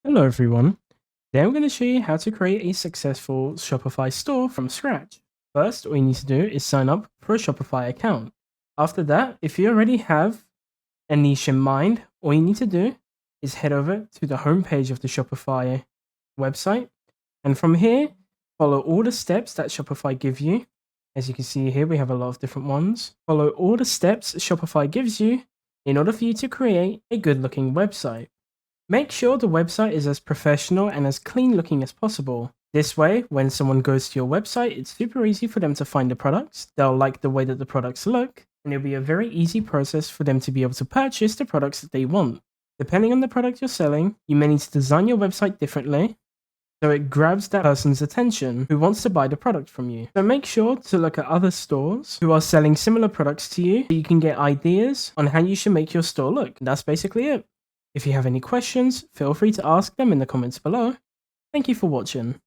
Hello everyone. Today I'm going to show you how to create a successful Shopify store from scratch. First, all you need to do is sign up for a Shopify account. After that, if you already have a niche in mind, all you need to do is head over to the homepage of the Shopify website. And from here, follow all the steps that Shopify give you. As you can see here, we have a lot of different ones. Follow all the steps Shopify gives you in order for you to create a good looking website. Make sure the website is as professional and as clean looking as possible. This way, when someone goes to your website, it's super easy for them to find the products. They'll like the way that the products look, and it'll be a very easy process for them to be able to purchase the products that they want. Depending on the product you're selling, you may need to design your website differently so it grabs that person's attention who wants to buy the product from you. So make sure to look at other stores who are selling similar products to you so you can get ideas on how you should make your store look. That's basically it. If you have any questions, feel free to ask them in the comments below. Thank you for watching.